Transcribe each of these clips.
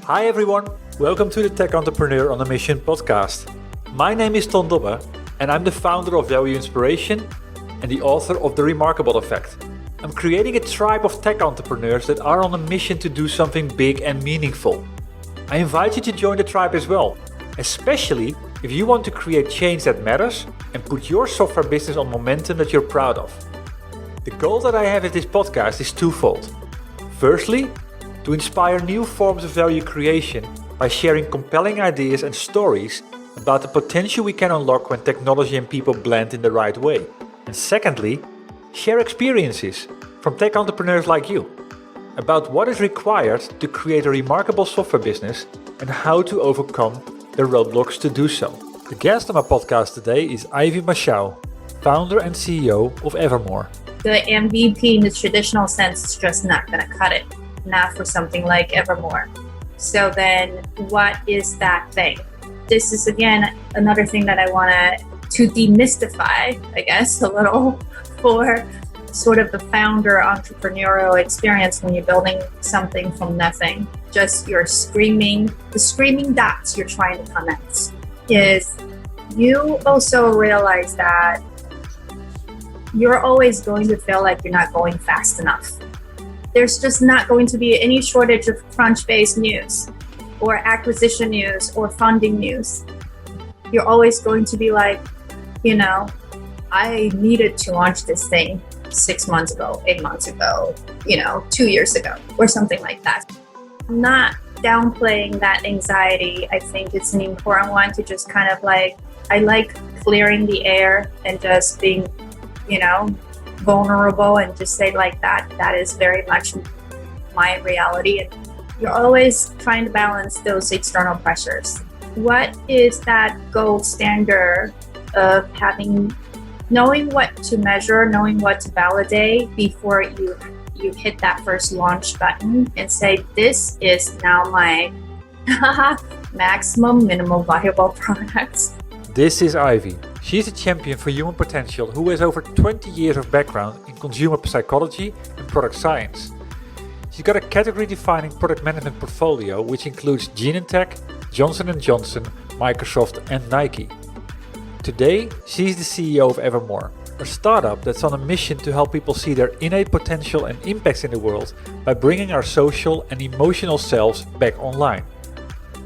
Hi everyone, welcome to the Tech Entrepreneur on a Mission podcast. My name is Ton Dobbe and I'm the founder of Value Inspiration and the author of The Remarkable Effect. I'm creating a tribe of tech entrepreneurs that are on a mission to do something big and meaningful. I invite you to join the tribe as well, especially if you want to create change that matters and put your software business on momentum that you're proud of. The goal that I have with this podcast is twofold. Firstly, to inspire new forms of value creation by sharing compelling ideas and stories about the potential we can unlock when technology and people blend in the right way. And secondly, share experiences from tech entrepreneurs like you about what is required to create a remarkable software business and how to overcome the roadblocks to do so. The guest on my podcast today is Ivy Mahsciao, founder and CEO of Evermore. The MVP in the traditional sense is just not going to cut it, not for something like Evermore. So then what is that thing? This is, again, another thing that I want to demystify, I guess, a little for sort of the founder entrepreneurial experience when you're building something from nothing. Just the screaming dots you're trying to connect is you also realize that you're always going to feel like you're not going fast enough. There's just not going to be any shortage of crunch-based news or acquisition news or funding news. You're always going to be like, I needed to launch this thing 6 months ago, 8 months ago, 2 years ago, or something like that. I'm not downplaying that anxiety. I think it's an important one to just kind of I like clearing the air and just being, vulnerable and just say that is very much my reality. And you're always trying to balance those external pressures. What is that gold standard of knowing what to measure, knowing what to validate before you hit that first launch button and say, this is now my maximum minimal viable product. This is Ivy. She's a champion for human potential who has over 20 years of background in consumer psychology and product science. She's got a category-defining product management portfolio which includes Genentech, Johnson & Johnson, Microsoft and Nike. Today, she's the CEO of Evermore, a startup that's on a mission to help people see their innate potential and impacts in the world by bringing our social and emotional selves back online.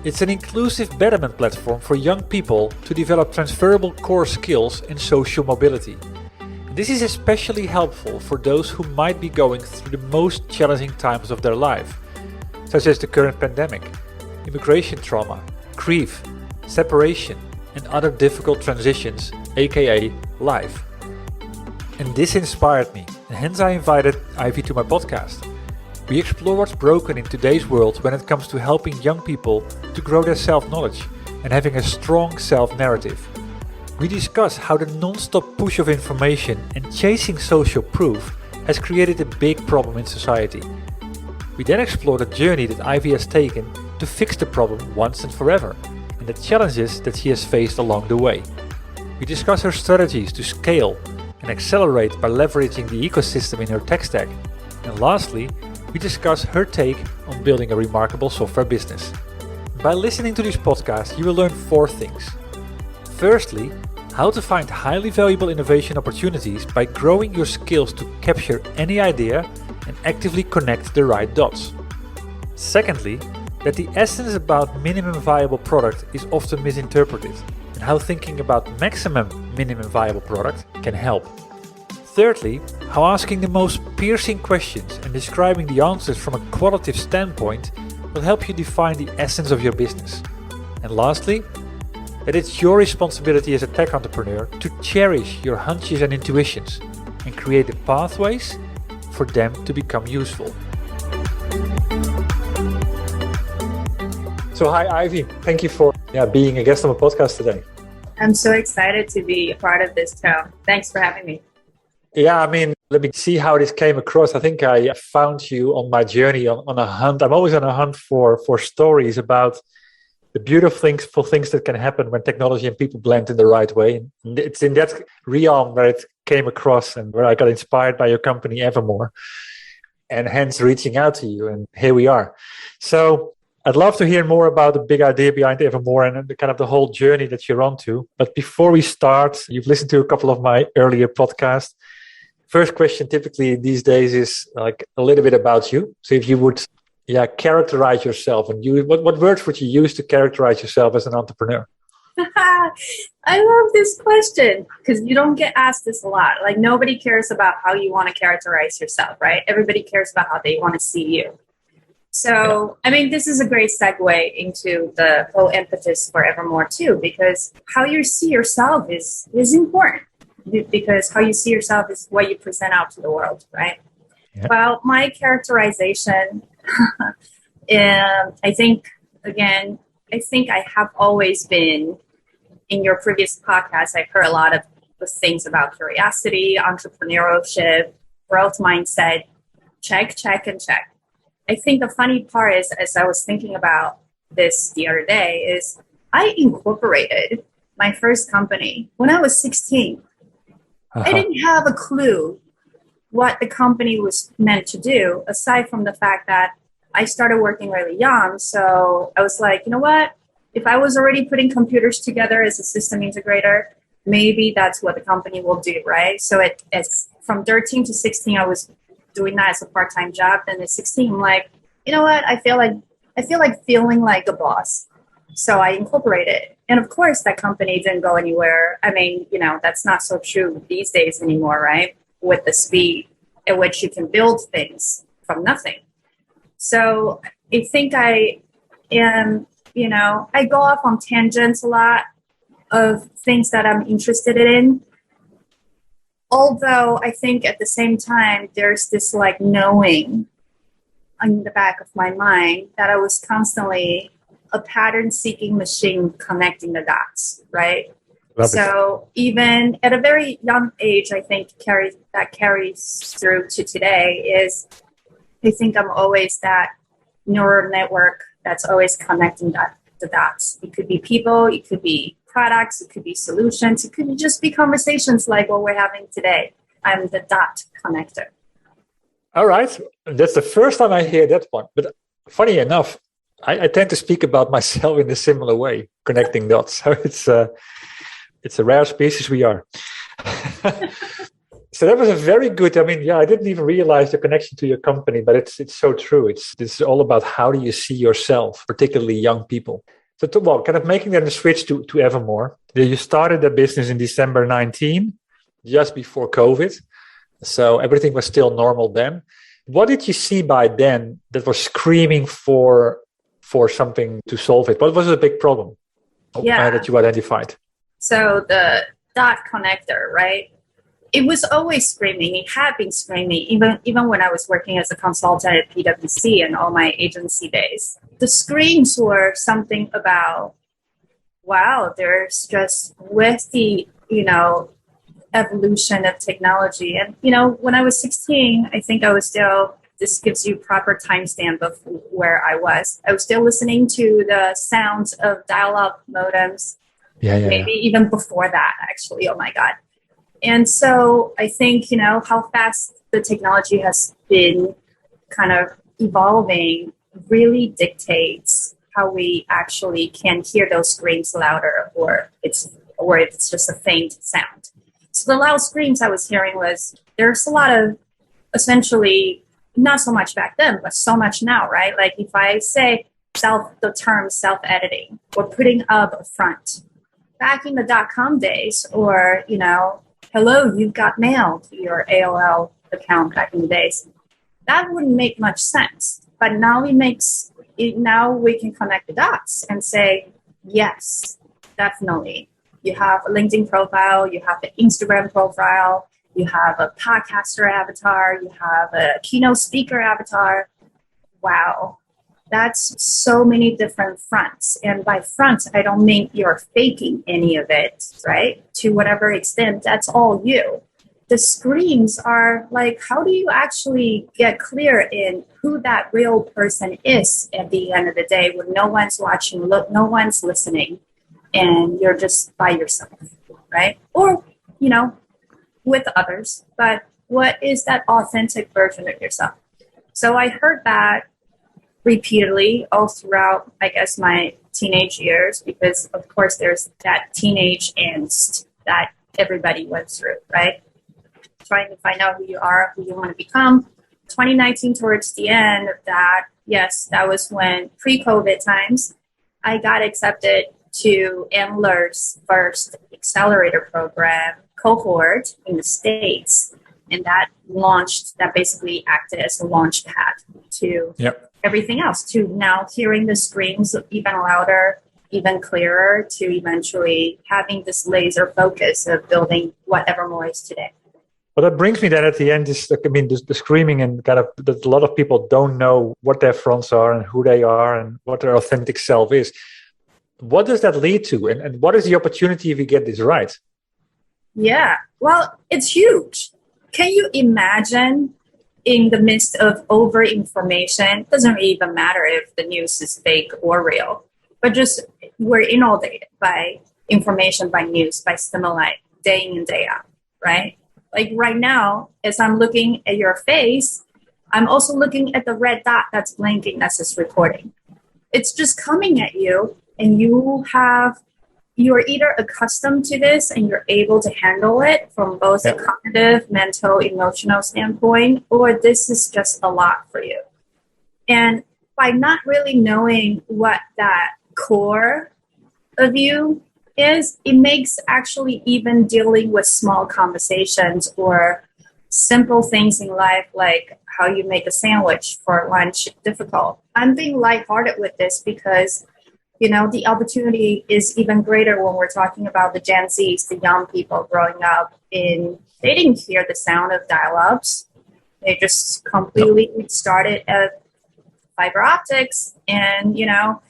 It's an inclusive betterment platform for young people to develop transferable core skills in social mobility. This is especially helpful for those who might be going through the most challenging times of their life, such as the current pandemic, immigration trauma, grief, separation, and other difficult transitions, aka life. And this inspired me, and hence I invited Ivy to my podcast. We explore what's broken in today's world when it comes to helping young people to grow their self-knowledge and having a strong self-narrative. We discuss how the non-stop push of information and chasing social proof has created a big problem in society. We then explore the journey that Ivy has taken to fix the problem once and forever, and the challenges that she has faced along the way. We discuss her strategies to scale and accelerate by leveraging the ecosystem in her tech stack. And lastly, we discuss her take on building a remarkable software business. By listening to this podcast, you will learn 4 things. Firstly, how to find highly valuable innovation opportunities by growing your skills to capture any idea and actively connect the right dots. Secondly, that the essence about minimum viable product is often misinterpreted, and how thinking about maximum minimum viable product can help. Thirdly, how asking the most piercing questions and describing the answers from a qualitative standpoint will help you define the essence of your business. And lastly, that it's your responsibility as a tech entrepreneur to cherish your hunches and intuitions and create the pathways for them to become useful. So hi Ivy, thank you for being a guest on my podcast today. I'm so excited to be a part of this show. Thanks for having me. Yeah, let me see how this came across. I think I found you on my journey on a hunt. I'm always on a hunt for stories about the beautiful things that can happen when technology and people blend in the right way. And it's in that realm where it came across and where I got inspired by your company, Evermore, and hence reaching out to you. And here we are. So I'd love to hear more about the big idea behind Evermore and the kind of the whole journey that you're on to. But before we start, you've listened to a couple of my earlier podcasts. First question typically these days is like a little bit about you. So if you would characterize yourself, and what words would you use to characterize yourself as an entrepreneur? I love this question because you don't get asked this a lot. Like nobody cares about how you want to characterize yourself, right? Everybody cares about how they want to see you. So, I mean, this is a great segue into the whole impetus for Evermore too, because how you see yourself is important, because how you see yourself is what you present out to the world, right? Yeah. Well, my characterization, I think I have always been, in your previous podcast, I've heard a lot of things about curiosity, entrepreneurship, growth mindset, check, and check. I think the funny part is, as I was thinking about this the other day, is I incorporated my first company when I was 16. I didn't have a clue what the company was meant to do, aside from the fact that I started working really young. So I was like, you know what? If I was already putting computers together as a system integrator, maybe that's what the company will do, right? So it's from 13 to 16, I was doing that as a part-time job. Then at 16, I'm like, you know what? I feel like feeling like a boss. So I incorporated. And of course, that company didn't go anywhere. I mean, that's not so true these days anymore, right? With the speed at which you can build things from nothing. So I think I am, I go off on tangents a lot of things that I'm interested in. Although I think at the same time, there's this like knowing in the back of my mind that I was constantly a pattern-seeking machine connecting the dots, right? So even at a very young age, I think carries through to today is I think I'm always that neural network that's always connecting the dots. It could be people, it could be products, it could be solutions, it could just be conversations like what we're having today. I'm the dot connector. All right. That's the first time I hear that one. But funny enough, I tend to speak about myself in a similar way, connecting dots. So it's a rare species we are. So that was a very good, I didn't even realize the connection to your company, but it's so true. It's all about how do you see yourself, particularly young people. So kind of making them the switch to Evermore. You started the business in December 19, just before COVID. So everything was still normal then. What did you see by then that was screaming for something to solve it? What was the big problem that you identified? So the dot connector, right? It was always screaming. It had been screaming even when I was working as a consultant at PwC and all my agency days. The screams were something about, wow, there's just with the, evolution of technology. And, when I was 16, I think I was still, this gives you proper timestamp of where I was. I was still listening to the sounds of dial-up modems. Maybe even before that, actually. Oh, my God. And so I think, how fast the technology has been kind of evolving really dictates how we actually can hear those screams louder or it's just a faint sound. So the loud screams I was hearing there's a lot of essentially, not so much back then, but so much now, right? Like if I say the term self-editing or putting up a front, back in the .com days or, hello, you've got mail to your AOL account back in the days. That wouldn't make much sense. But now now we can connect the dots and say, yes, definitely. You have a LinkedIn profile, you have an Instagram profile, you have a podcaster avatar, you have a keynote speaker avatar. Wow. That's so many different fronts. And by front, I don't mean you're faking any of it, right? To whatever extent, that's all you. The screens are like, how do you actually get clear in who that real person is at the end of the day when no one's watching, no one's listening, and you're just by yourself, right? Or, with others. But what is that authentic version of yourself? So I heard that repeatedly all throughout, I guess, my teenage years, because of course there's that teenage angst that everybody went through, right? Trying to find out who you are, who you want to become. 2019, towards the end of that, yes, that was when pre-COVID times, I got accepted to Ambler's first accelerator program cohort in the States. And that basically acted as a launch pad to everything else, to now hearing the screams even louder, even clearer, to eventually having this laser focus of building what Evermore is today. Well, that brings me that at the end is, I mean, the screaming and kind of that a lot of people don't know what their fronts are and who they are and what their authentic self is. What does that lead to? And what is the opportunity if you get this right? Yeah, well, it's huge. Can you imagine in the midst of over information? Doesn't even matter if the news is fake or real, but just we're inundated by information, by news, by stimuli, day in and day out, right? Like right now, as I'm looking at your face, I'm also looking at the red dot that's blinking that's just recording. It's just coming at you, and you're either accustomed to this and you're able to handle it from both a cognitive, mental, emotional standpoint, or this is just a lot for you. And by not really knowing what that core of you is, it makes actually even dealing with small conversations or simple things in life, like how you make a sandwich for lunch, difficult. I'm being lighthearted with this because, you know, the opportunity is even greater when we're talking about the Gen Zs, the young people growing up they didn't hear the sound of dial-ups. They just completely started at fiber optics and, you know,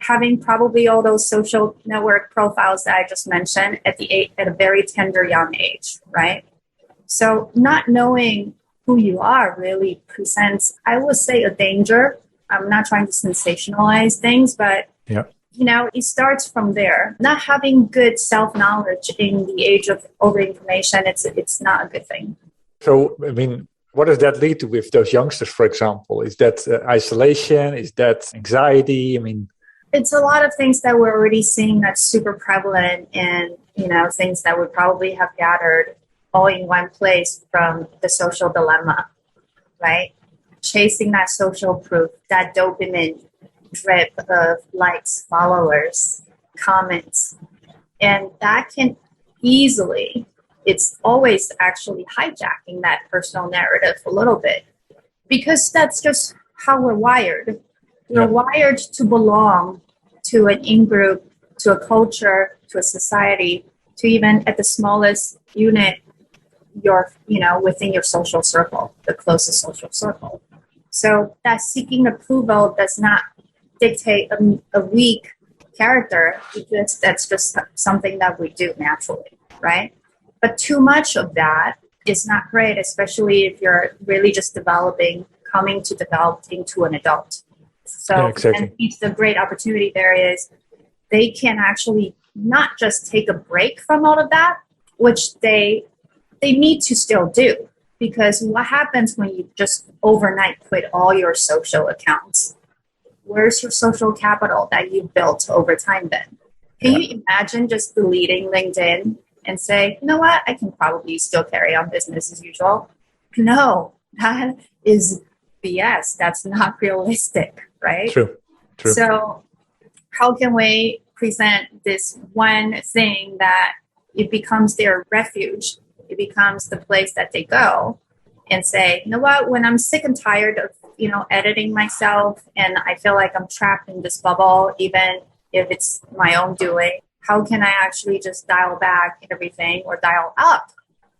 having probably all those social network profiles that I just mentioned at a very tender young age, right? So not knowing who you are really presents, I would say, a danger. I'm not trying to sensationalize things, but you know, it starts from there. Not having good self-knowledge in the age of over-information, it's not a good thing. So, I mean, what does that lead to with those youngsters, for example? Is that isolation? Is that anxiety? I mean, it's a lot of things that we're already seeing that's super prevalent, and, you know, things that would probably have gathered all in one place from the social dilemma, right? Chasing that social proof, that dopamine drip of likes, followers, comments. And that can easily, it's always actually hijacking that personal narrative a little bit, because that's just how we're wired. We're wired to belong to an in-group, to a culture, to a society, to even at the smallest unit, within your social circle, the closest social circle. So that seeking approval does not dictate a weak character, because that's just something that we do naturally, right? But too much of that is not great, especially if you're really just coming to develop into an adult. So and it's the great opportunity there is they can actually not just take a break from all of that, which they need to still do. Because what happens when you just overnight quit all your social accounts? Where's your social capital that you built over time then? Can you imagine just deleting LinkedIn and say, you know what, I can probably still carry on business as usual? No, that is BS. That's not realistic, right? True. So how can we present this one thing that it becomes their refuge? It becomes the place that they go and say, you know what, when I'm sick and tired of, editing myself and I feel like I'm trapped in this bubble, even if it's my own doing, how can I actually just dial back everything or dial up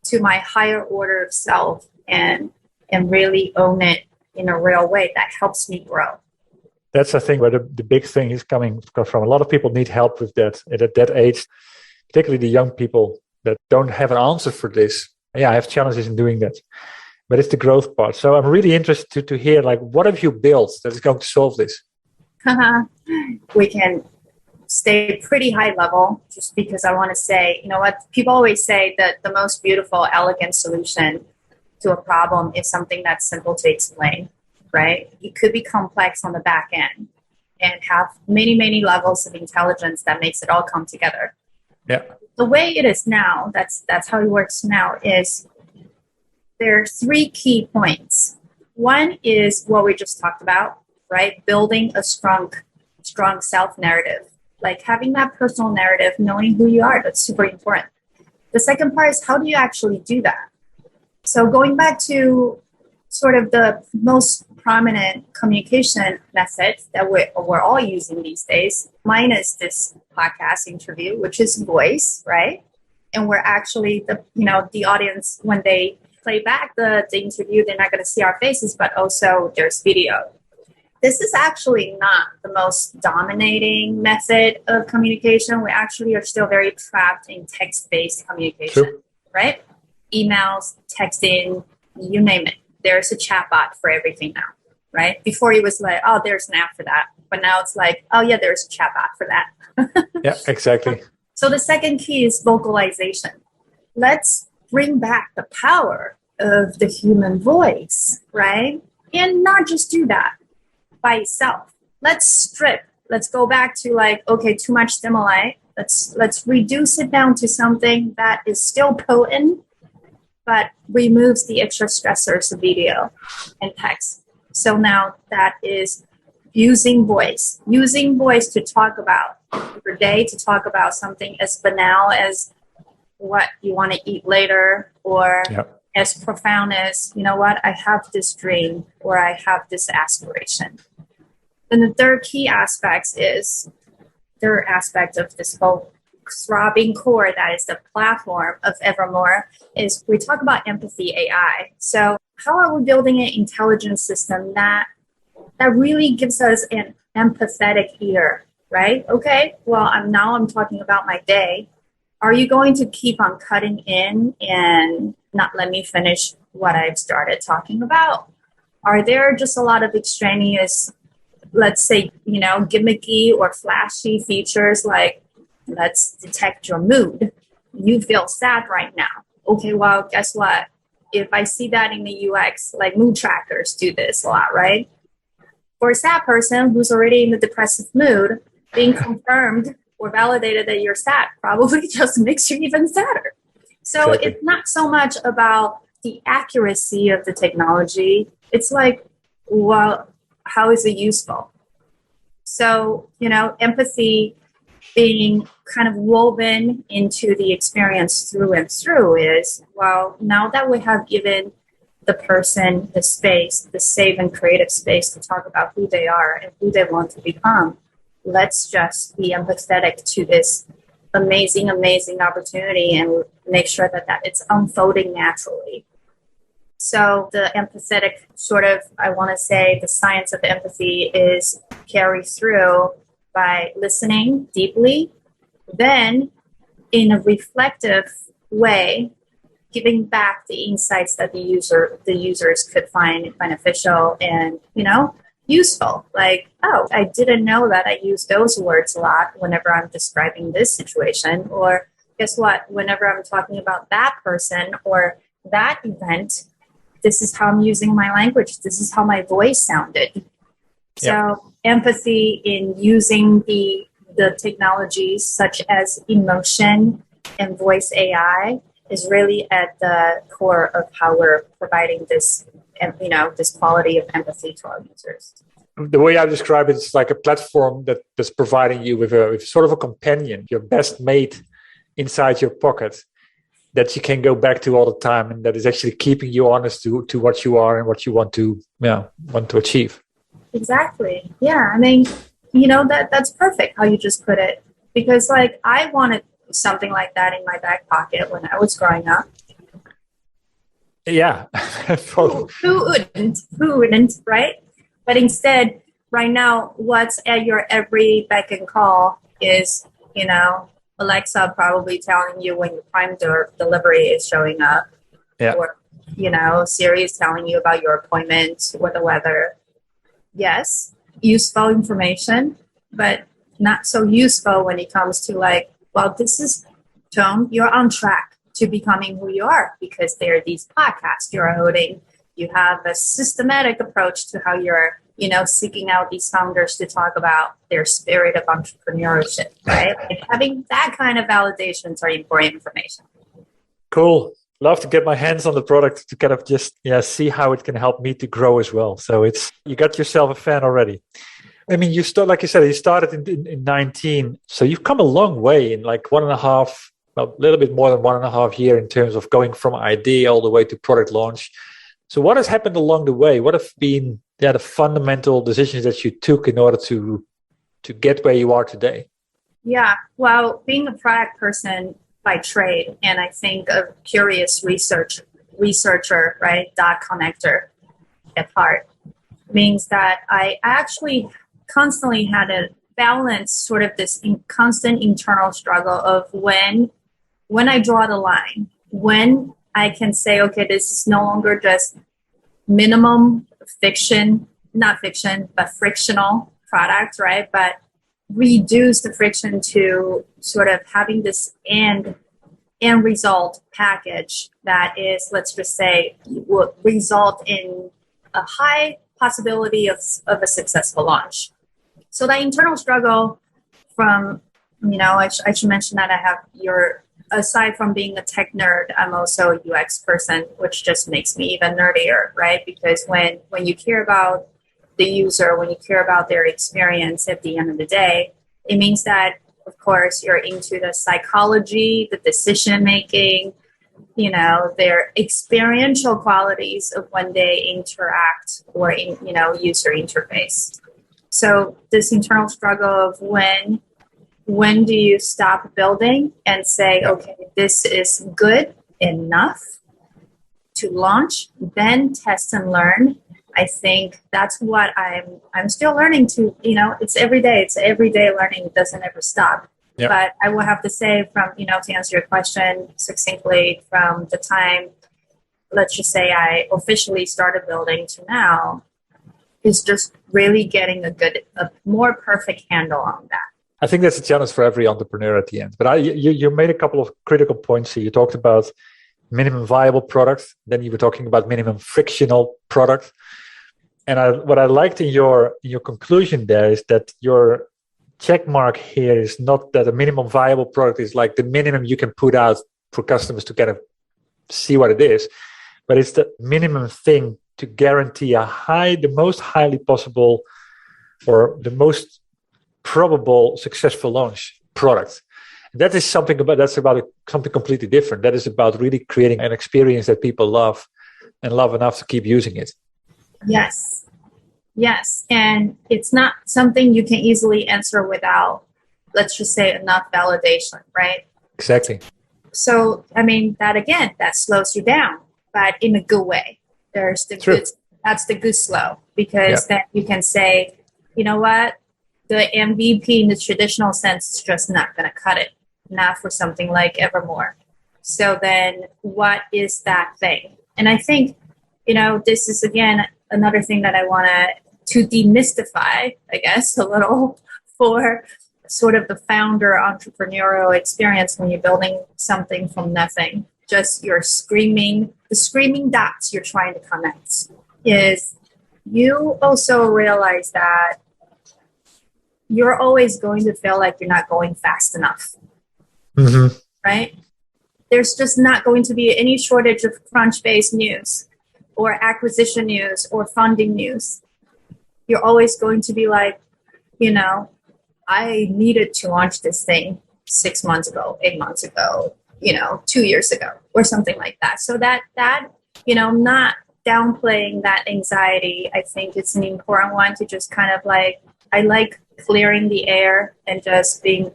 to my higher order of self and really own it in a real way that helps me grow? That's I think where the big thing is coming from. A lot of people need help with that at that age, particularly the young people that don't have an answer for this. Yeah, I have challenges in doing that. But it's the growth part. So I'm really interested to hear, what have you built that is going to solve this? We can stay pretty high level, just because I want to say, you know what, people always say that the most beautiful, elegant solution to a problem is something that's simple to explain. right? It could be complex on the back end and have many, many levels of intelligence that makes it all come together. Yeah. The way it is now, that's how it works now, is there are three key points. One is what we just talked about, right? Building a strong self-narrative, like having that personal narrative, knowing who you are. That's super important. The second part is, how do you actually do that? So going back to sort of the most prominent communication methods that we're all using these days, mine is this podcast interview, which is voice, right? And we're actually, the audience, when they play back the interview, they're not going to see our faces, but also there's video. This is actually not the most dominating method of communication. We actually are still very trapped in text-based communication, True. right? Emails, texting, you name it. There's a chatbot for everything now, right? Before it was like, oh, there's an app for that. But now it's like, oh yeah, there's a chatbot for that. Yeah, exactly. So the second key is vocalization. Let's bring back the power of the human voice, right? And not just do that by itself. Let's strip. Let's go back to like, okay, too much stimuli. Let's reduce it down to something that is still potent, but removes the extra stressors of video and text. So now that is using voice to talk about your day, to talk about something as banal as what you want to eat later, or as profound as, you know what, I have this dream, or I have this aspiration. Then the third aspect of this whole throbbing core that is the platform of Evermore is we talk about empathy AI. So how are we building an intelligence system that really gives us an empathetic ear, right? Okay, well, I'm talking about my day. Are you going to keep on cutting in and not let me finish what I've started talking about? Are there just a lot of extraneous, let's say, gimmicky or flashy features like, let's detect your mood. You feel sad right now. Okay, well, guess what? If I see that in the UX, like mood trackers do this a lot, right? For a sad person who's already in the depressive mood, being confirmed or validated that you're sad probably just makes you even sadder. So Exactly. It's not so much about the accuracy of the technology. It's like, well, how is it useful? So, empathy being kind of woven into the experience through and through is, well, now that we have given the person the space, the safe and creative space to talk about who they are and who they want to become, let's just be empathetic to this amazing, amazing opportunity and make sure that it's unfolding naturally. So the empathetic sort of, I want to say, the science of empathy is carried through by listening deeply, then in a reflective way, giving back the insights that the users could find beneficial and, useful. Like, oh, I didn't know that I use those words a lot whenever I'm describing this situation. Or guess what? Whenever I'm talking about that person or that event, this is how I'm using my language. This is how my voice sounded. So empathy in using the technologies such as emotion and voice AI is really at the core of how we're providing this, this quality of empathy to our users. The way I describe it is like a platform that's providing you with sort of a companion, your best mate inside your pocket that you can go back to all the time, and that is actually keeping you honest to what you are and what you want to achieve. Exactly. Yeah. I mean, that's perfect how you just put it, because like I wanted something like that in my back pocket when I was growing up. Yeah. Who wouldn't, right? But instead, right now, what's at your every beck and call is, Alexa probably telling you when your Prime delivery is showing up. Yeah. Or, Siri is telling you about your appointment or the weather. Yes, useful information, but not so useful when it comes to like, well, this is, Tom, you're on track to becoming who you are because there are these podcasts you're holding. You have a systematic approach to how you're, seeking out these founders to talk about their spirit of entrepreneurship, right? Like having that kind of validations are important information. Cool. Love to get my hands on the product to kind of just see how it can help me to grow as well. So you got yourself a fan already. I mean, like you said, you started in 19. So you've come a long way in like a little bit more than 1.5 years in terms of going from idea all the way to product launch. So what has happened along the way? What have been the fundamental decisions that you took in order to get where you are today? Yeah, well, being a product person by trade, and I think a curious researcher, right, dot connector at heart, means that I actually constantly had to balance sort of this constant internal struggle of when I draw the line, when I can say, okay, this is no longer just minimum not fiction, but frictional product, right? But reduce the friction to sort of having this end result package that is, let's just say, will result in a high possibility of a successful launch. So that internal struggle from, I should mention that I have aside from being a tech nerd, I'm also a UX person, which just makes me even nerdier, right? Because when you care about the user, when you care about their experience at the end of the day, it means that, of course, you're into the psychology, the decision making, their experiential qualities of when they interact or in, user interface. So this internal struggle of when do you stop building and say, okay, this is good enough to launch, then test and learn. I think that's what I'm still learning to, it's every day learning. It doesn't ever stop. Yep. But I will have to say from, to answer your question succinctly, from the time, let's just say I officially started building to now, is just really getting a more perfect handle on that. I think that's a challenge for every entrepreneur at the end. But you made a couple of critical points here. You talked about minimum viable product. Then you were talking about minimum frictional product. And what I liked in your conclusion there is that your check mark here is not that a minimum viable product is like the minimum you can put out for customers to kind of see what it is, but it's the minimum thing to guarantee the most highly possible or the most probable successful launch product. That is that's about something completely different. That is about really creating an experience that people love and love enough to keep using it. Yes. And it's not something you can easily answer without, let's just say, enough validation, right? Exactly. So, that slows you down, but in a good way. There's that's the good slow, because then you can say, you know what? The MVP in the traditional sense is just not going to cut it, not for something like Evermore. So then what is that thing? And I think, this is, again, another thing that I want to demystify, I guess, a little for sort of the founder entrepreneurial experience when you're building something from nothing. Just the screaming dots you're trying to connect is you also realize that you're always going to feel like you're not going fast enough, right? There's just not going to be any shortage of Crunchbase news or acquisition news or funding news. You're always going to be like, I needed to launch this thing 6 months ago, 8 months ago, 2 years ago or something like that. So that not downplaying that anxiety, I think it's an important one to just kind of like, I like clearing the air and just being,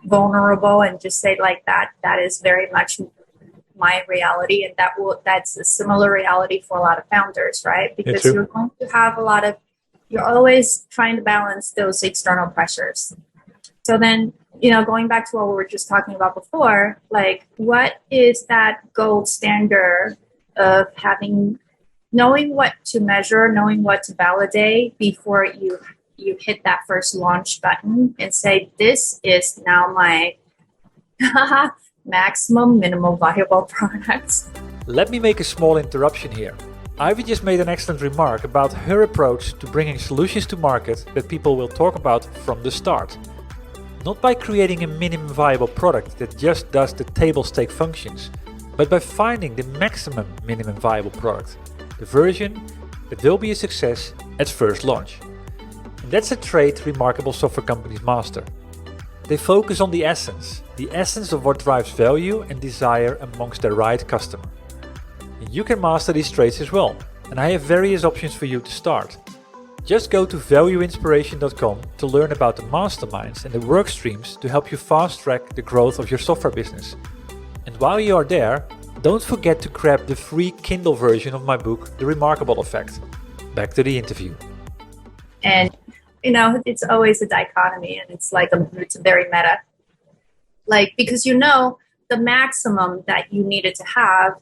vulnerable and just say like that is very much my reality. And that's a similar reality for a lot of founders, right? Because you're going to have you're always trying to balance those external pressures. So then, going back to what we were just talking about before, like what is that gold standard of knowing what to measure, knowing what to validate before you hit that first launch button and say, this is now my maximum minimal viable product. Let me make a small interruption here. Ivy just made an excellent remark about her approach to bringing solutions to market that people will talk about from the start. Not by creating a minimum viable product that just does the table stake functions, but by finding the maximum minimum viable product, the version that will be a success at first launch. And that's a trait remarkable software companies master. They focus on the essence of what drives value and desire amongst their right customer. And you can master these traits as well, and I have various options for you to start. Just go to valueinspiration.com to learn about the masterminds and the work streams to help you fast track the growth of your software business. And while you are there, don't forget to grab the free Kindle version of my book, The Remarkable Effect. Back to the interview. And, it's always a dichotomy, and it's very meta. Because the maximum that you needed to have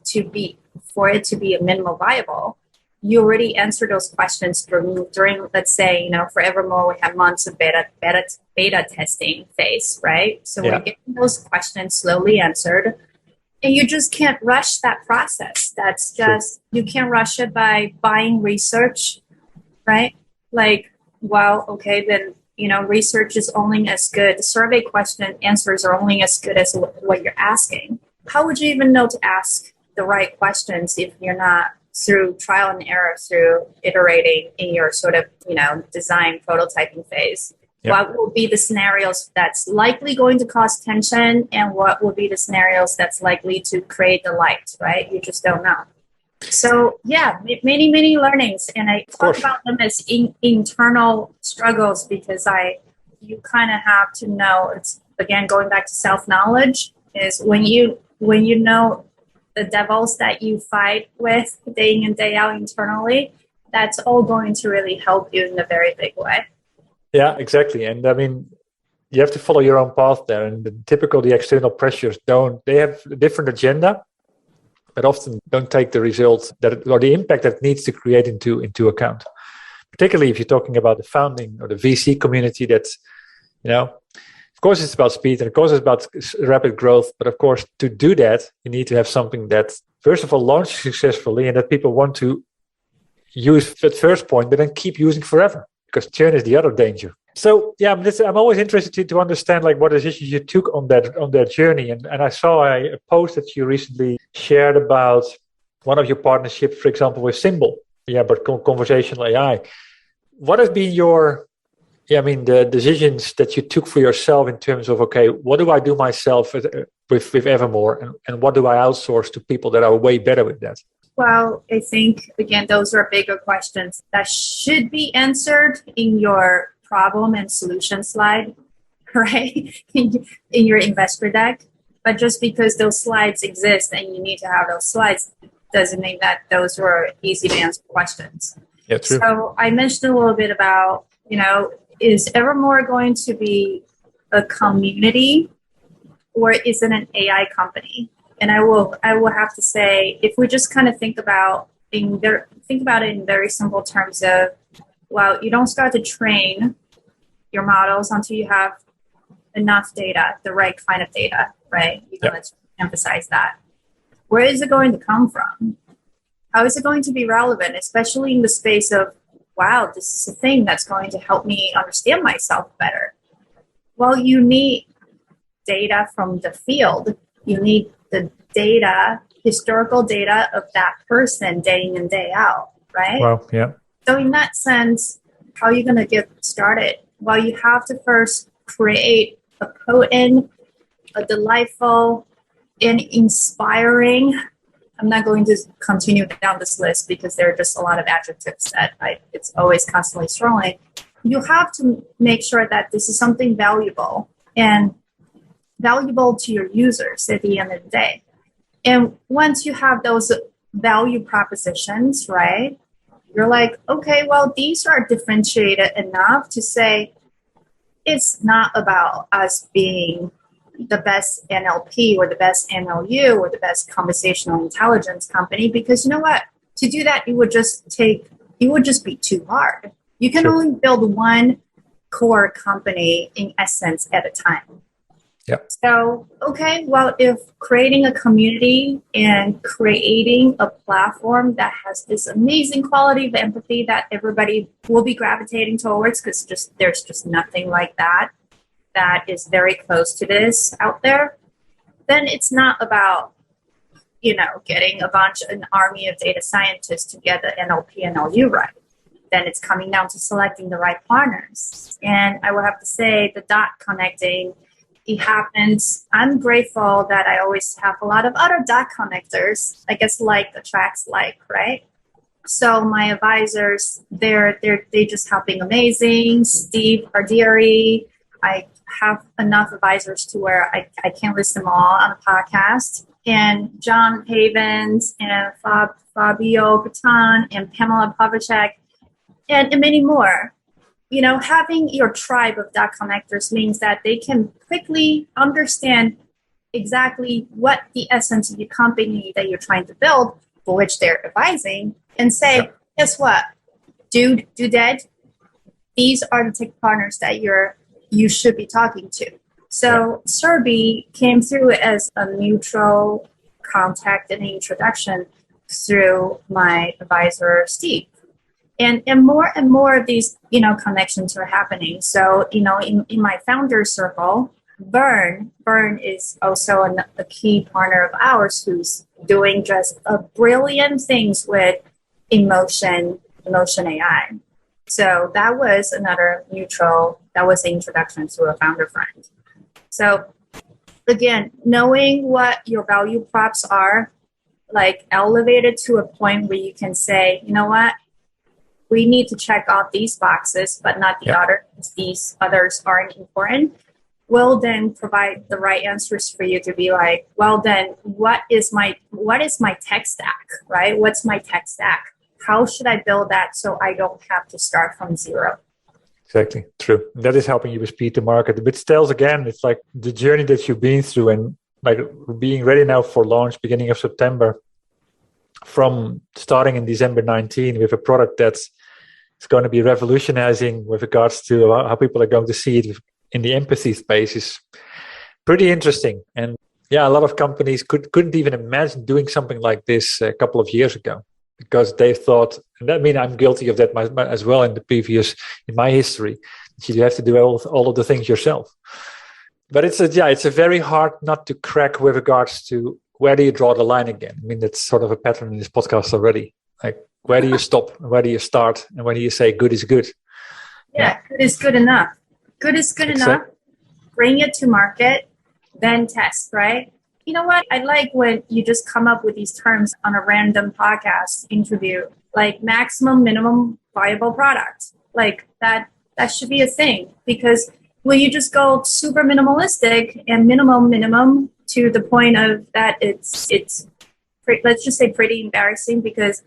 for it to be a minimal viable, you already answered those questions during, let's say, for Evermore, we have months of beta testing phase, right? So we're getting those questions slowly answered, and you just can't rush that process. That's just, you can't rush it by buying research, right? Research is only as good. The survey question answers are only as good as what you're asking. How would you even know to ask the right questions if you're not through trial and error, through iterating in your sort of, design prototyping phase? Yep. What will be the scenarios that's likely going to cause tension, and what will be the scenarios that's likely to create delight, right? You just don't know. So many, many learnings, and I talk about them as internal struggles because you kind of have to know. It's again going back to self-knowledge is when you know the devils that you fight with day in and day out internally. That's all going to really help you in a very big way. Yeah, exactly, and I mean, you have to follow your own path there. And the external pressures they have a different agenda, but often don't take the result or the impact that it needs to create into account. Particularly if you're talking about the founding or the VC community, that's, of course it's about speed and of course it's about rapid growth. But of course, to do that, you need to have something that, first of all, launches successfully and that people want to use at first point, but then keep using forever, because churn is the other danger. So I'm always interested to understand what decisions you took on that journey. And I saw a post that you recently shared about one of your partnerships, for example, with Symbol. But conversational AI. What has been the decisions that you took for yourself in terms of, okay, what do I do myself with Evermore, and what do I outsource to people that are way better with that? Well, I think, again, those are bigger questions that should be answered in your problem and solution slide, right? in your investor deck. But just because those slides exist and you need to have those slides doesn't mean that those were easy to answer questions. Yeah, true. So I mentioned a little bit about, is Evermore going to be a community or is it an AI company? And I will have to say, if we just kind of think about it in very simple terms of, well, you don't start to train your models until you have enough data, the right kind of data, right? Let's emphasize that. Where is it going to come from? How is it going to be relevant, especially in the space of, wow, this is a thing that's going to help me understand myself better? Well, you need data from the field. You need the data, historical data of that person day in and day out, right? Well, yeah. So in that sense, how are you going to get started? Well, you have to first create a potent, a delightful, and inspiring. I'm not going to continue down this list because there are just a lot of adjectives that it's always constantly scrolling. You have to make sure that this is something valuable and valuable to your users at the end of the day. And once you have those value propositions, right, you're like, okay, well, these are differentiated enough to say it's not about us being the best NLP or the best NLU or the best conversational intelligence company, because you know what? To do that, it would just be too hard. You can only build one core company in essence at a time. Yeah. So, okay, well, if creating a community and creating a platform that has this amazing quality of empathy that everybody will be gravitating towards, because there's just nothing like that is very close to this out there, then it's not about, getting an army of data scientists to get the NLP and NLU right. Then it's coming down to selecting the right partners. And I will have to say the dot connecting, it happens. I'm grateful that I always have a lot of other dot connectors, I guess, like attracts like, right? So my advisors, they just helping amazing. Steve Ardieri, I have enough advisors to where I can't list them all on a podcast. And John Havens and Fabio Patan and Pamela Pavlicek and many more. Having your tribe of dot connectors means that they can quickly understand exactly what the essence of the company that you're trying to build, for which they're advising, and say, guess what, dude, dead, these are the tech partners that you should be talking to. So Serbi came through as a mutual contact and introduction through my advisor, Steve. And more of these, connections are happening. So, in my founder circle, Vern is also a key partner of ours who's doing just brilliant things with emotion AI. So that was another that was the introduction to a founder friend. So again, knowing what your value props are, like elevated to a point where you can say, you know what, we need to check off these boxes, but not the others. These others aren't important. Will then provide the right answers for you to be like, well, then what is my tech stack, right? What's my tech stack? How should I build that so I don't have to start from zero? Exactly, true. That is helping you with speed to market. But still, again, it's like the journey that you've been through and like being ready now for launch beginning of September, from starting in December 19 with a product that's going to be revolutionizing with regards to how people are going to see it in the empathy space is pretty interesting. And yeah, a lot of companies couldn't even imagine doing something like this a couple of years ago, because they thought, and I mean, I'm guilty of that as well in my history, you have to do all of the things yourself. But it's a very hard nut to crack with regards to where do you draw the line again. I mean, that's sort of a pattern in this podcast already. Like, where do you stop? Where do you start? And when do you say good is good? Yeah, good is good enough. Good is good enough. Bring it to market, then test, right? You know what? I like when you just come up with these terms on a random podcast interview, like maximum, minimum viable product. Like that should be a thing, because when you just go super minimalistic and minimum to the point of that it's let's just say pretty embarrassing, because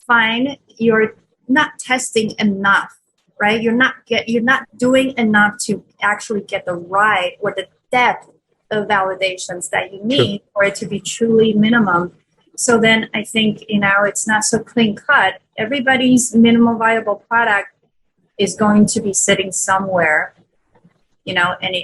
fine, you're not testing enough, right? You're not doing enough to actually get the right or the depth of validations that you need for it to be truly minimum. So then I think, it's not so clean cut. Everybody's minimal viable product is going to be sitting somewhere, and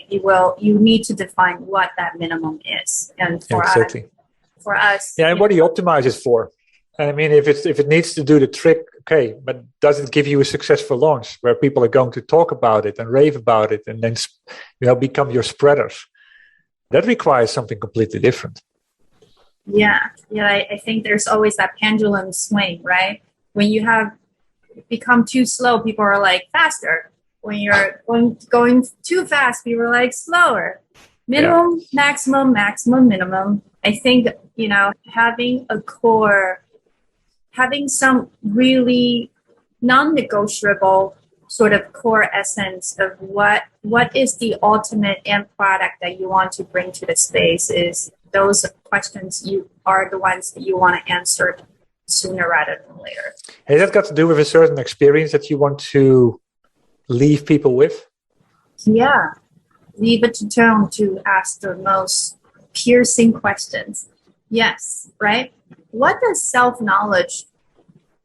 you need to define what that minimum is. And for us. Yeah, and what do you optimize it for? I mean, if it needs to do the trick, okay, but does it give you a successful launch where people are going to talk about it and rave about it and then become your spreaders? That requires something completely different. Yeah, I think there's always that pendulum swing, right? When you have become too slow, people are like faster. When you're going too fast, people are like slower. Minimum, maximum, minimum. I think, having some really non-negotiable sort of core essence of what is the ultimate end product that you want to bring to the space, is those questions are the ones that you want to answer sooner rather than later. Has that got to do with a certain experience that you want to leave people with? Yeah. Leave it to Tone to ask the most piercing questions. Yes, right? What does self-knowledge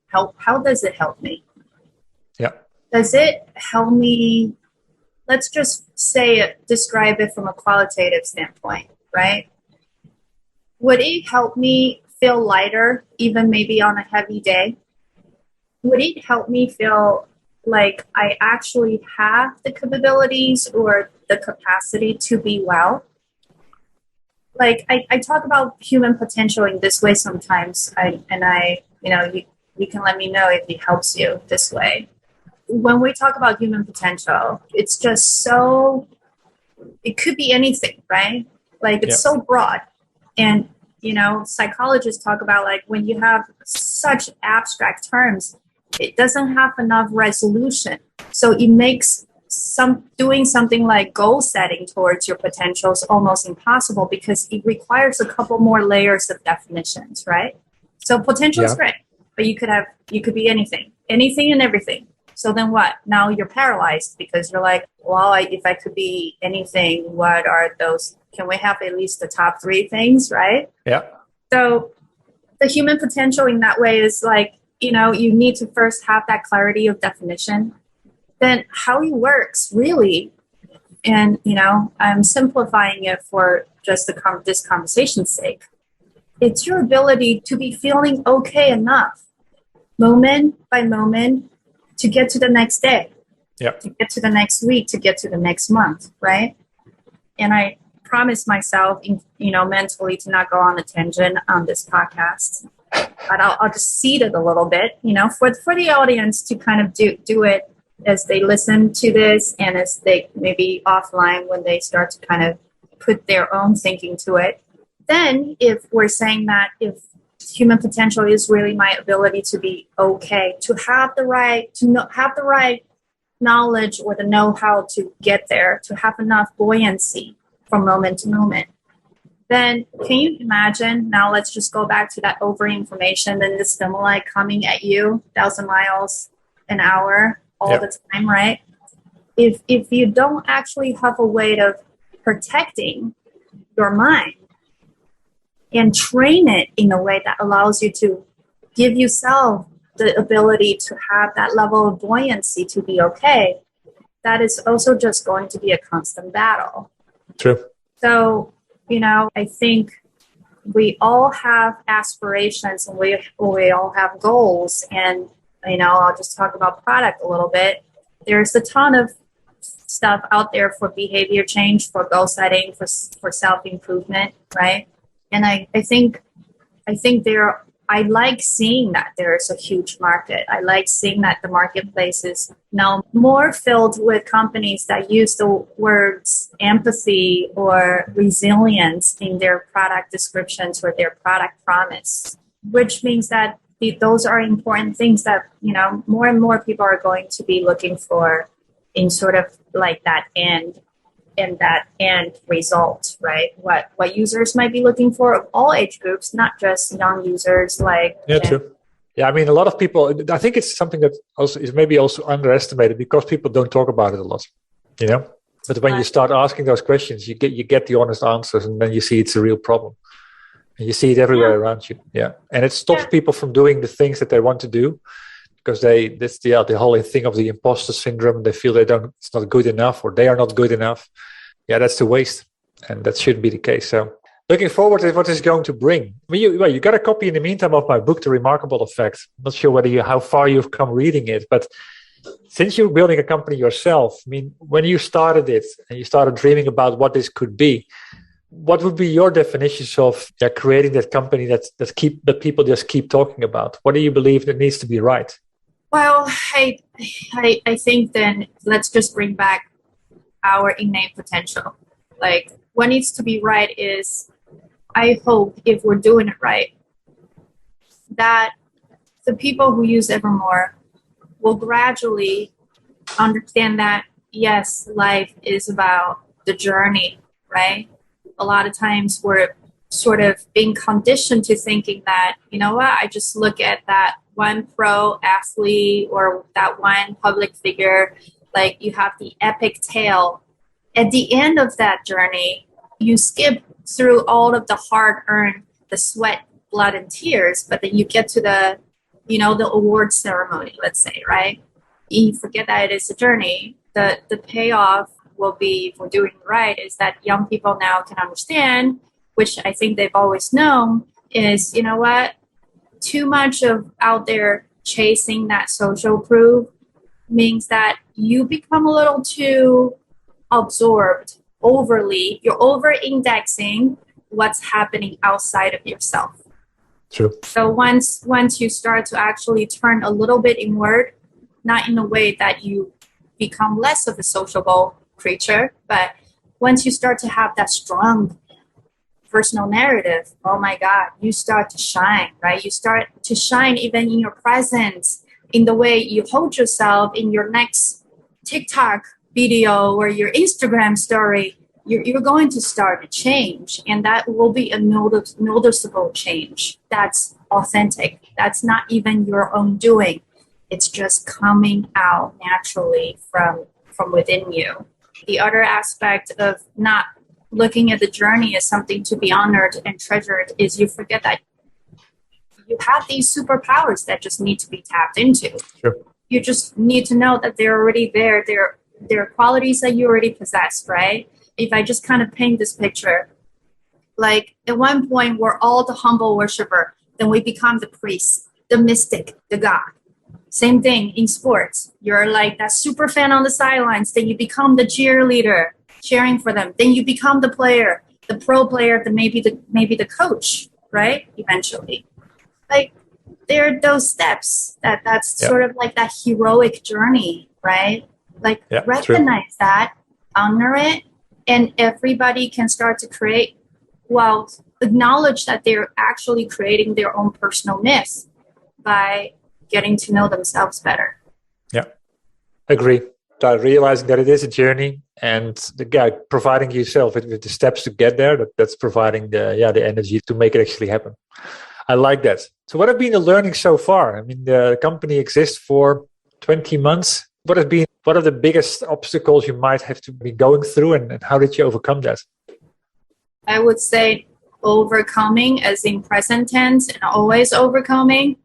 help? How does it help me? Yeah. Does it help me let's just describe it from a qualitative standpoint, right? Would it help me feel lighter, even maybe on a heavy day? Would it help me feel like I actually have the capabilities or the capacity to be well? Like I talk about human potential in this way sometimes, you can let me know if it helps you this way. When we talk about human potential, it's just it could be anything, right? Like it's so broad. And, psychologists talk about like when you have such abstract terms, it doesn't have enough resolution. So it makes doing something like goal setting towards your potentials almost impossible because it requires a couple more layers of definitions, right? So potential is great, but you could be anything and everything. So then what? Now you're paralyzed because you're like, well, if I could be anything, what are those? Can we have at least the top 3 things, right? Yeah. So the human potential in that way is like, you need to first have that clarity of definition. Then how it works really, and, I'm simplifying it for just this conversation's sake. It's your ability to be feeling okay enough, moment by moment, to get to the next day, to get to the next week, to get to the next month, right? And I promise myself, mentally to not go on a tangent on this podcast, but I'll just seed it a little bit, for the audience to kind of do it as they listen to this and as they maybe offline when they start to kind of put their own thinking to it. Then if we're saying that if human potential is really my ability to be okay, to have the right knowledge or the know-how to get there, to have enough buoyancy from moment to moment, then can you imagine, now let's just go back to that over-information and the stimuli coming at you 1,000 miles an hour all the time, right? If you don't actually have a way of protecting your mind and train it in a way that allows you to give yourself the ability to have that level of buoyancy to be okay, that is also just going to be a constant battle. True. So, I think we all have aspirations and we all have goals. And, I'll just talk about product a little bit. There's a ton of stuff out there for behavior change, for goal setting, for self-improvement, right? And I think I like seeing that there is a huge market. I like seeing that the marketplace is now more filled with companies that use the words empathy or resilience in their product descriptions or their product promise, which means that those are important things that, more and more people are going to be looking for in sort of like that end result, right? What users might be looking for of all age groups, not just young users like. Yeah, true. Yeah, I mean, a lot of people, I think it's something that also is maybe also underestimated because people don't talk about it a lot, But when you start asking those questions, you get the honest answers, and then you see it's a real problem. And you see it everywhere around you. Yeah. And it stops people from doing the things that they want to do because that's the whole thing of the imposter syndrome. They feel it's not good enough or they are not good enough. Yeah, that's the waste. And that shouldn't be the case. So looking forward to what it's going to bring. You got a copy in the meantime of my book, The Remarkable Effect. I'm not sure how far you've come reading it, but since you're building a company yourself, I mean, when you started it and you started dreaming about what this could be, what would be your definitions of creating that company that people just keep talking about? What do you believe that needs to be right? Well, I think then let's just bring back our innate potential. Like what needs to be right is, I hope if we're doing it right, that the people who use Evermore will gradually understand that, yes, life is about the journey, right? A lot of times we're sort of being conditioned to thinking that, I just look at that one pro athlete or that one public figure, like you have the epic tale. At the end of that journey, you skip through all of the hard-earned, the sweat, blood, and tears, but then you get to the award ceremony, let's say, right? You forget that it is a journey. The payoff will be, if we're doing it right, is that young people now can understand, which I think they've always known, is, you know what, too much of out there chasing that social proof means that you become a little too absorbed overly. You're over indexing what's happening outside of yourself. True. So once you start to actually turn a little bit inward, not in a way that you become less of a sociable creature, but once you start to have that strong personal narrative, oh my God, you start to shine, right? You start to shine even in your presence, in the way you hold yourself in your next TikTok video or your Instagram story. You're going to start to change, and that will be a noticeable change. That's authentic. That's not even your own doing. It's just coming out naturally from within you. The other aspect of not looking at the journey as something to be honored and treasured is you forget that you have these superpowers that just need to be tapped into. Sure. You just need to know that they're already there. They're qualities that you already possess, right? If I just kind of paint this picture, like at one point we're all the humble worshiper, then we become the priest, the mystic, the god. Same thing in sports. You're like that super fan on the sidelines, then you become the cheerleader, cheering for them. Then you become the player, the pro player, maybe the coach, right? Eventually. Like there are those steps that's sort of like that heroic journey, right? Like recognize that, honor it, and everybody can start to create, well, acknowledge that they're actually creating their own personal myth by getting to know themselves better. Yeah, agree. Realizing that it is a journey, and the guy providing yourself with the steps to get there, that's providing the energy to make it actually happen. I like that. So what have been the learning so far? I mean, the company exists for 20 months. What are the biggest obstacles you might have to be going through, and how did you overcome that? I would say overcoming as in present tense and always overcoming.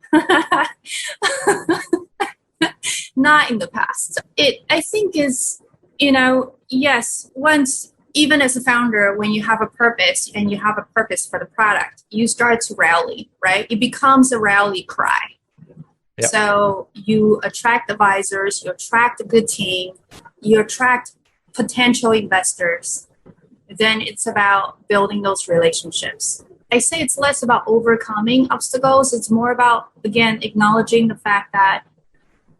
Not in the past. I think is, yes, once, even as a founder, when you have a purpose and you have a purpose for the product, you start to rally, right? It becomes a rally cry. Yep. So you attract advisors, you attract a good team, you attract potential investors. Then it's about building those relationships. I say it's less about overcoming obstacles. It's more about, again, acknowledging the fact that,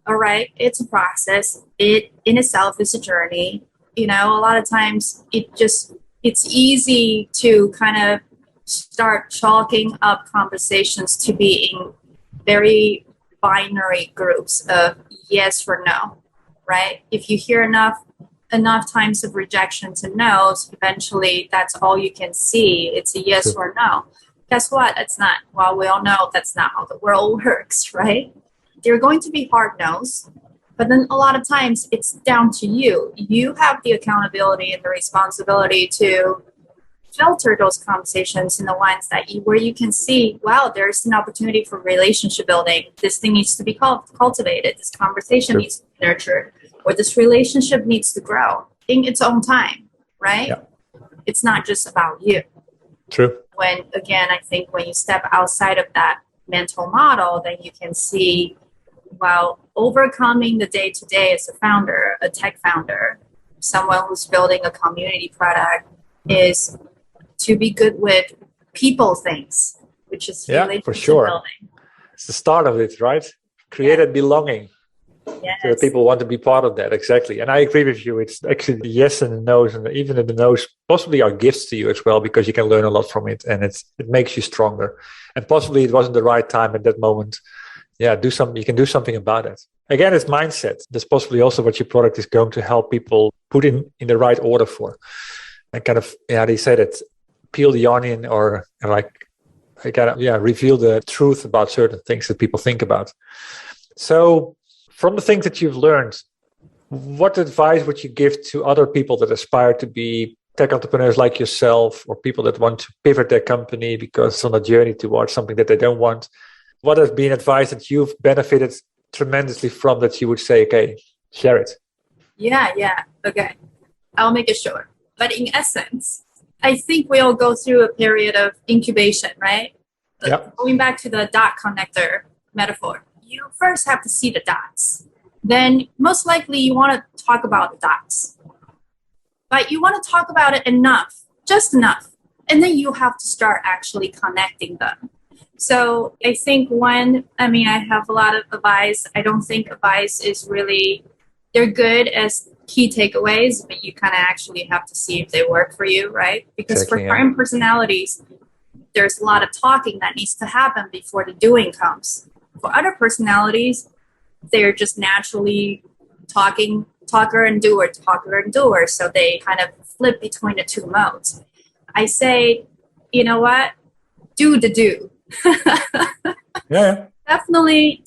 all right, it's a process. It in itself is a journey. A lot of times it's easy to kind of start chalking up conversations to being very binary groups of yes or no, right? If you hear enough times of rejections and no's, eventually that's all you can see. It's a yes or no. Guess what? We all know that's not how the world works, right? There are going to be hard no's, but then a lot of times it's down to you. You have the accountability and the responsibility to filter those conversations in the ones where you can see, wow, there's an opportunity for relationship building. This thing needs to be cultivated. This conversation needs to be nurtured, or this relationship needs to grow in its own time, right? Yeah. It's not just about you. True. I think when you step outside of that mental model, then you can see, well, overcoming the day-to-day as a founder, a tech founder, someone who's building a community product, is to be good with people things, which is relationship for sure. building. It's the start of it, right? Create a belonging. Yes. So that people want to be part of that, exactly. And I agree with you. It's actually the yes and the no's, and even the no's possibly are gifts to you as well, because you can learn a lot from it, and it makes you stronger. And possibly it wasn't the right time at that moment. Yeah, you can do something about it. Again, it's mindset. That's possibly also what your product is going to help people put in the right order for. And kind of, they said it, peel the onion, or reveal the truth about certain things that people think about. So from the things that you've learned, what advice would you give to other people that aspire to be tech entrepreneurs like yourself, or people that want to pivot their company because it's on a journey towards something that they don't want? What has been advice that you've benefited tremendously from that you would say, okay, share it? Yeah. Okay. I'll make it short. But in essence, I think we all go through a period of incubation, right? Yep. Going back to the dot connector metaphor, you first have to see the dots. Then most likely you want to talk about the dots. But you want to talk about it enough, just enough. And then you have to start actually connecting them. So I think I have a lot of advice. I don't think advice is really, they're good as key takeaways, but you kind of actually have to see if they work for you, right? Because Exactly, for certain personalities, there's a lot of talking that needs to happen before the doing comes. For other personalities, they're just naturally talker and doer. So they kind of flip between the two modes. I say, you know what? Do the do. Yeah. Definitely,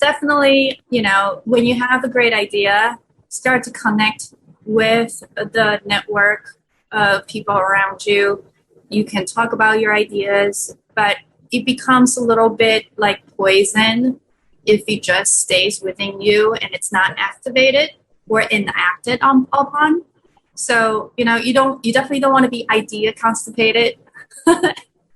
when you have a great idea, start to connect with the network of people around you. You can talk about your ideas, but it becomes a little bit like poison if it just stays within you and it's not activated or enacted upon. So, you definitely don't want to be idea constipated,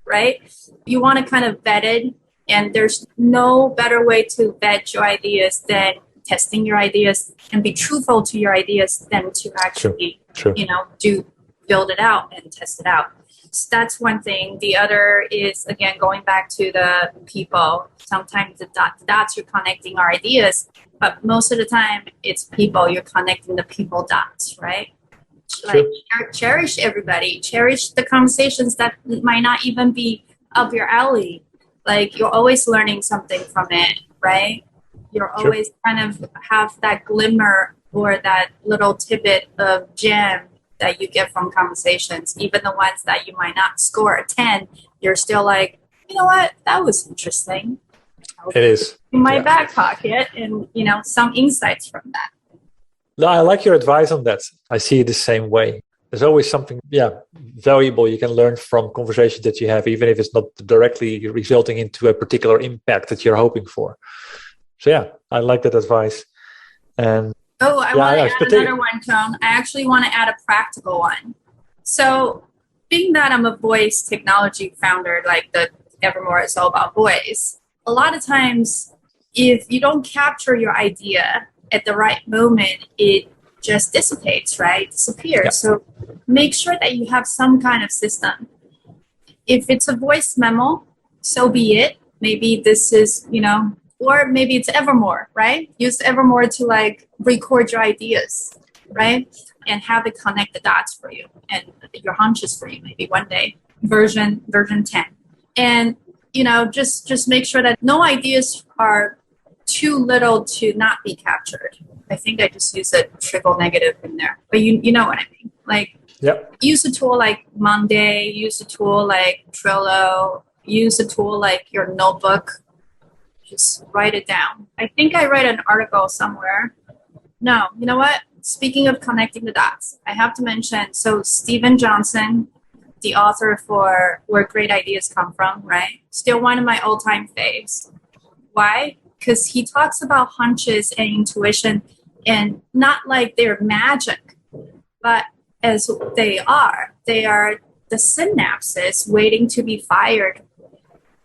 right? You want to kind of vet it, and there's no better way to vet your ideas than testing your ideas and be truthful to your ideas than to actually, True. build it out and test it out. So that's one thing. The other is, again, going back to the people. Sometimes the dots you're connecting are ideas, but most of the time it's people. You're connecting the people dots, right? Like, cherish everybody. Cherish the conversations that might not even be up your alley. Like, you're always learning something from it, right? You're always kind of have that glimmer or that little tidbit of gem that you get from conversations. Even the ones that you might not score a 10, you're still like, you know what? That was interesting. It is. In my back pocket, and, some insights from that. No, I like your advice on that. I see it the same way. There's always something, valuable you can learn from conversations that you have, even if it's not directly resulting into a particular impact that you're hoping for. So I like that advice. And I want to add another one, Tone. I actually want to add a practical one. So, being that I'm a voice technology founder, like the Evermore is all about voice, a lot of times, if you don't capture your idea at the right moment, it just dissipates, right? Disappears. Yeah. So make sure that you have some kind of system. If it's a voice memo, so be it. Maybe this is, or maybe it's Evermore, right? Use Evermore to record your ideas, right? And have it connect the dots for you and your hunches for you, maybe one day, version 10. And, just make sure that no ideas are too little to not be captured. I think I just used a triple negative in there, but you know what I mean. Use a tool like Monday, use a tool like Trello, use a tool like your notebook. Just write it down. I think I read an article somewhere. No, you know what? Speaking of connecting the dots, I have to mention, so Steven Johnson, the author for Where Great Ideas Come From, right? Still one of my all-time faves. Why? Because he talks about hunches and intuition, and not like they're magic, but as they are the synapses waiting to be fired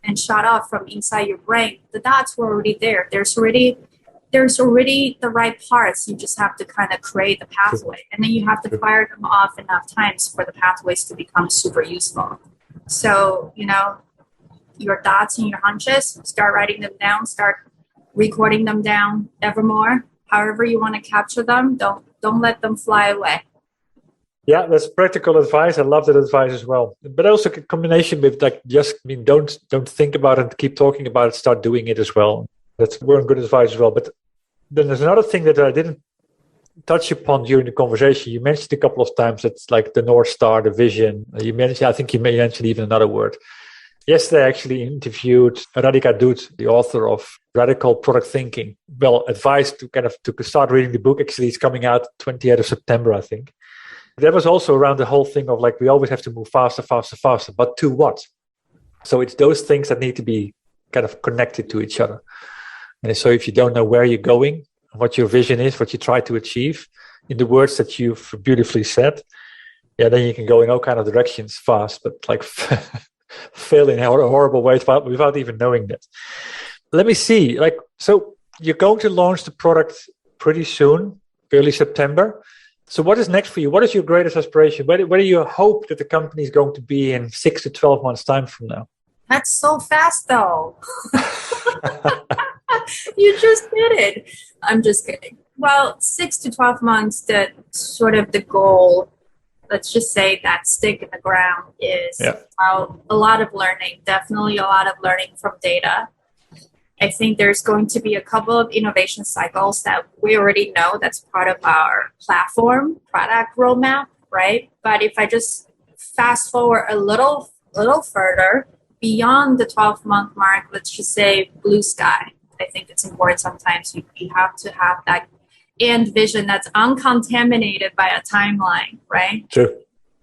and shot off from inside your brain. The dots were already there. There's already the right parts. You just have to kind of create the pathway, and then you have to fire them off enough times for the pathways to become super useful. So, your dots and your hunches, start writing them down, start recording them down, Evermore. However you want to capture them, don't let them fly away. Yeah, that's practical advice. I love that advice as well. But also a combination with don't think about it and keep talking about it, start doing it as well. That's good advice as well. But then there's another thing that I didn't touch upon during the conversation. You mentioned a couple of times, it's like the North Star, the vision. I think you mentioned even another word. Yesterday, I actually interviewed Radhika Dut, the author of Radical Product Thinking. Well, advised to start reading the book. Actually, it's coming out 28th of September, I think. That was also around the whole thing of we always have to move faster. But to what? So it's those things that need to be kind of connected to each other. And so if you don't know where you're going, what your vision is, what you try to achieve, in the words that you've beautifully said, Yeah, then you can go in all kind of directions fast, but like fail in horrible ways without even knowing that. Let me see. Like, so you're going to launch the product pretty soon, early September. So what is next for you? What is your greatest aspiration? Where do you hope that the company is going to be in 6 to 12 months time from now? That's so fast, though. You just did it. I'm just kidding. Well, 6 to 12 months, that sort of the goal, let's just say that stick in the ground is a lot of learning, definitely a lot of learning from data. I think there's going to be a couple of innovation cycles that we already know that's part of our platform product roadmap, right? But if I just fast forward a little further beyond the 12-month mark, let's just say blue sky. I think it's important sometimes you have to have that end vision that's uncontaminated by a timeline, right? Sure.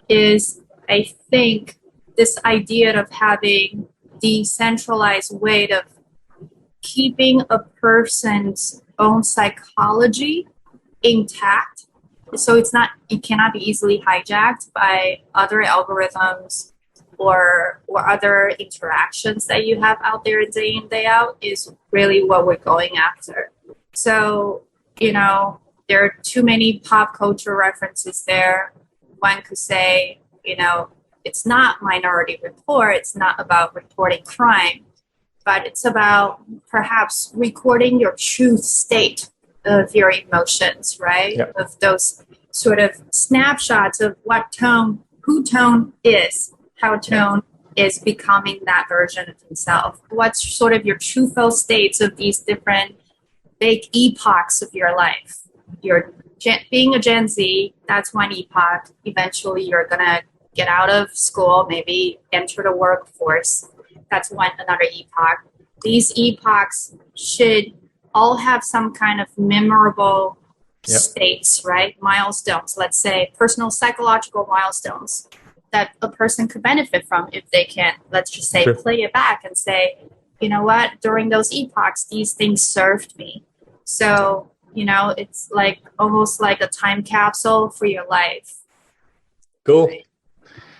Is I think this idea of having decentralized way of keeping a person's own psychology intact. So it cannot be easily hijacked by other algorithms or other interactions that you have out there day in, day out is really what we're going after. So, there are too many pop culture references there. One could say, it's not Minority Report, it's not about reporting crime, but it's about perhaps recording your true state of your emotions, right? Yeah. Of those sort of snapshots of who tone is, how tone is becoming that version of himself. What's sort of your truthful states of these different big epochs of your life? Being a Gen Z, that's one epoch. Eventually, you're going to get out of school, maybe enter the workforce. That's another epoch. These epochs should all have some kind of memorable states, right? Milestones, let's say personal psychological milestones that a person could benefit from if they can, let's just say, play it back and say, you know what, during those epochs, these things served me. So, it's like almost like a time capsule for your life. Cool. Right?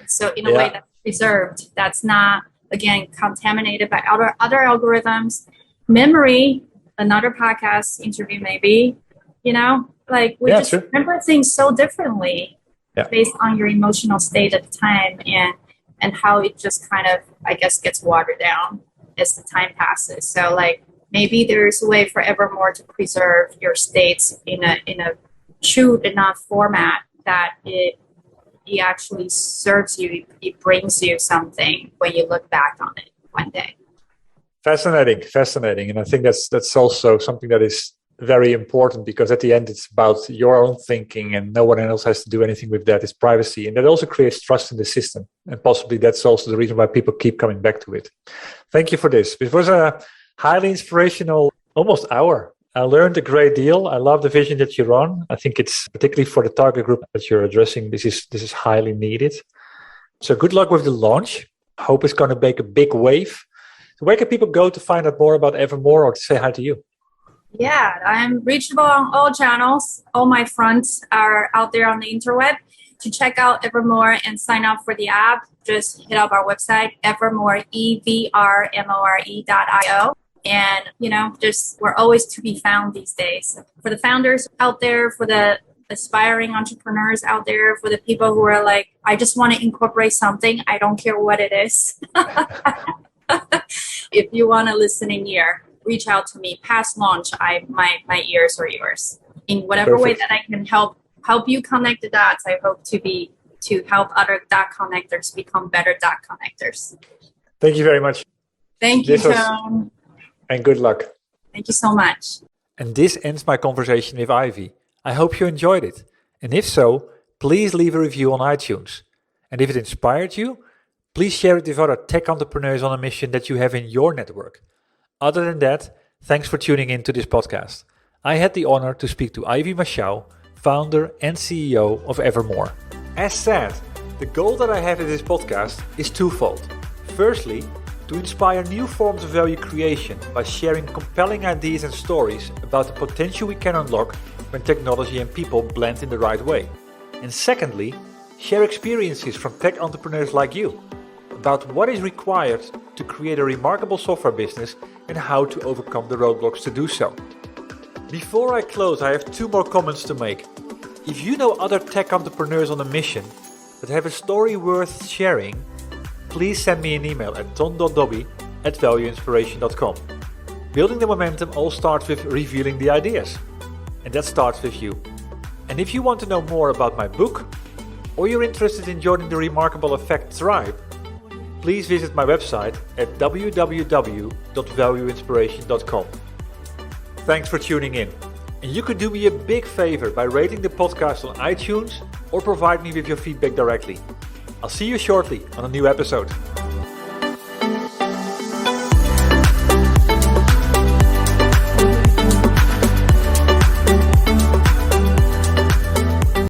So in a way that's preserved, that's not, again, contaminated by other algorithms. Memory, another podcast interview maybe, we just remember things so differently based on your emotional state at the time and how it just kind of, I guess, gets watered down as the time passes. So maybe there's a way for Evermore to preserve your states in a true enough format that it actually serves you, it brings you something when you look back on it one day. Fascinating. And I think that's also something that is very important, because at the end it's about your own thinking and no one else has to do anything with that. It's privacy, and that also creates trust in the system, and possibly that's also the reason why people keep coming back to it. Thank you for this. It was a highly inspirational almost hour. I learned a great deal. I love the vision that you're on. I think it's particularly for the target group that you're addressing, this is highly needed. So good luck with the launch. Hope it's going to make a big wave. So where can people go to find out more about Evermore or to say hi to you? Yeah, I'm reachable on all channels. All my fronts are out there on the interweb. To check out Evermore and sign up for the app, just hit up our website, Evermore, evrmore.io. And, we're always to be found these days. For the founders out there, for the aspiring entrepreneurs out there, for the people who are like, I just want to incorporate something, I don't care what it is. If you want a listening ear, reach out to me. Past launch, my ears are yours. In whatever way that I can help you connect the dots, I hope to help other dot connectors become better dot connectors. Thank you very much. Thank you, Tom. And good luck. Thank you so much. And this ends my conversation with Ivy. I hope you enjoyed it. And if so, please leave a review on iTunes. And if it inspired you, please share it with other tech entrepreneurs on a mission that you have in your network. Other than that, thanks for tuning in to this podcast. I had the honor to speak to Ivy Mahsciao, founder and CEO of Evermore. As said, the goal that I have in this podcast is twofold. Firstly, to inspire new forms of value creation by sharing compelling ideas and stories about the potential we can unlock when technology and people blend in the right way. And secondly, Share experiences from tech entrepreneurs like you about what is required to create a remarkable software business and how to overcome the roadblocks to do so. Before I close, I have 2 more comments to make. If you know other tech entrepreneurs on a mission that have a story worth sharing, please send me an email at ton.dobby@valueinspiration.com. Building the momentum all starts with revealing the ideas. And that starts with you. And if you want to know more about my book, or you're interested in joining the Remarkable Effect tribe, please visit my website at www.valueinspiration.com. Thanks for tuning in. And you could do me a big favor by rating the podcast on iTunes or provide me with your feedback directly. I'll see you shortly on a new episode.